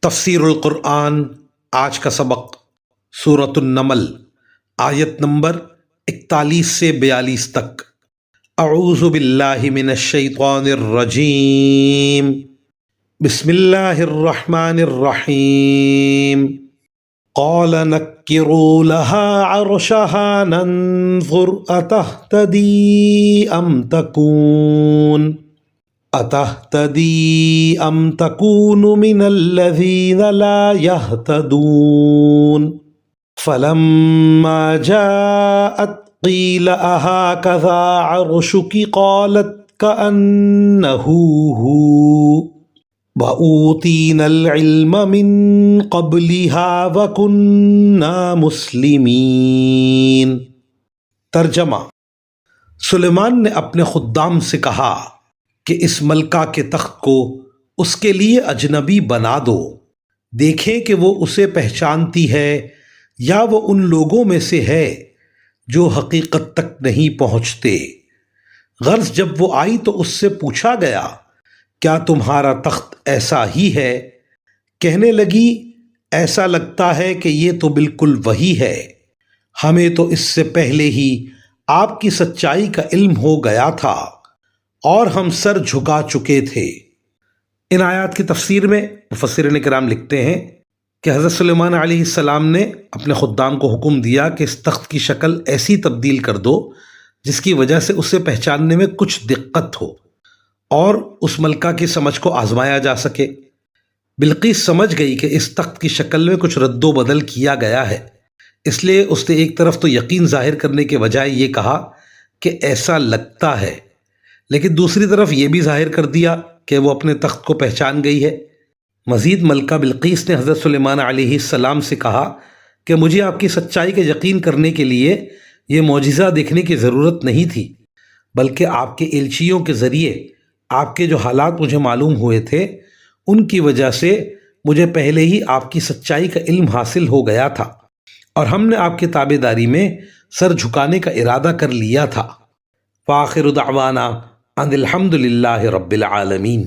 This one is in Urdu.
تفسیر القرآن آج کا سبق سورۃ النمل آیت نمبر 41 سے 42 تک۔ اعوذ باللہ من الشیطان الرجیم، بسم اللہ الرحمن الرحیم۔ قال نکروا لها عرشها ننظر اتهتدی ام تکون من الذین لا يهتدون فلما جاءت قیل اہکذا عرشک قالت کأنہ ہو وَأُوتِينَا الْعِلْمَ مِن قَبْلِهَا وَكُنَّا مُسْلِمِينَ۔ ترجمہ: سلیمان نے اپنے خدام سے کہا کہ اس ملکہ کے تخت کو اس کے لیے اجنبی بنا دو، دیکھیں کہ وہ اسے پہچانتی ہے یا وہ ان لوگوں میں سے ہے جو حقیقت تک نہیں پہنچتے۔ غرض جب وہ آئی تو اس سے پوچھا گیا کیا تمہارا تخت ایسا ہی ہے؟ کہنے لگی ایسا لگتا ہے کہ یہ تو بالکل وہی ہے، ہمیں تو اس سے پہلے ہی آپ کی سچائی کا علم ہو گیا تھا اور ہم سر جھکا چکے تھے۔ ان آیات کی تفسیر میں مفسرین کرام لکھتے ہیں کہ حضرت سلیمان علیہ السلام نے اپنے خدام کو حکم دیا کہ اس تخت کی شکل ایسی تبدیل کر دو جس کی وجہ سے اسے پہچاننے میں کچھ دقت ہو اور اس ملکہ کی سمجھ کو آزمایا جا سکے۔ بلقیس سمجھ گئی کہ اس تخت کی شکل میں کچھ رد و بدل کیا گیا ہے، اس لیے اس نے ایک طرف تو یقین ظاہر کرنے کے بجائے یہ کہا کہ ایسا لگتا ہے، لیکن دوسری طرف یہ بھی ظاہر کر دیا کہ وہ اپنے تخت کو پہچان گئی ہے۔ مزید ملکہ بلقیس نے حضرت سلیمان علیہ السلام سے کہا کہ مجھے آپ کی سچائی کا یقین کرنے کے لیے یہ معجزہ دیکھنے کی ضرورت نہیں تھی، بلکہ آپ کے ایلچیوں کے ذریعے آپ کے جو حالات مجھے معلوم ہوئے تھے ان کی وجہ سے مجھے پہلے ہی آپ کی سچائی کا علم حاصل ہو گیا تھا اور ہم نے آپ کی تابع داری میں سر جھکانے کا ارادہ کر لیا تھا۔ وآخر دعوانا ان الحمد للہ رب العالمین۔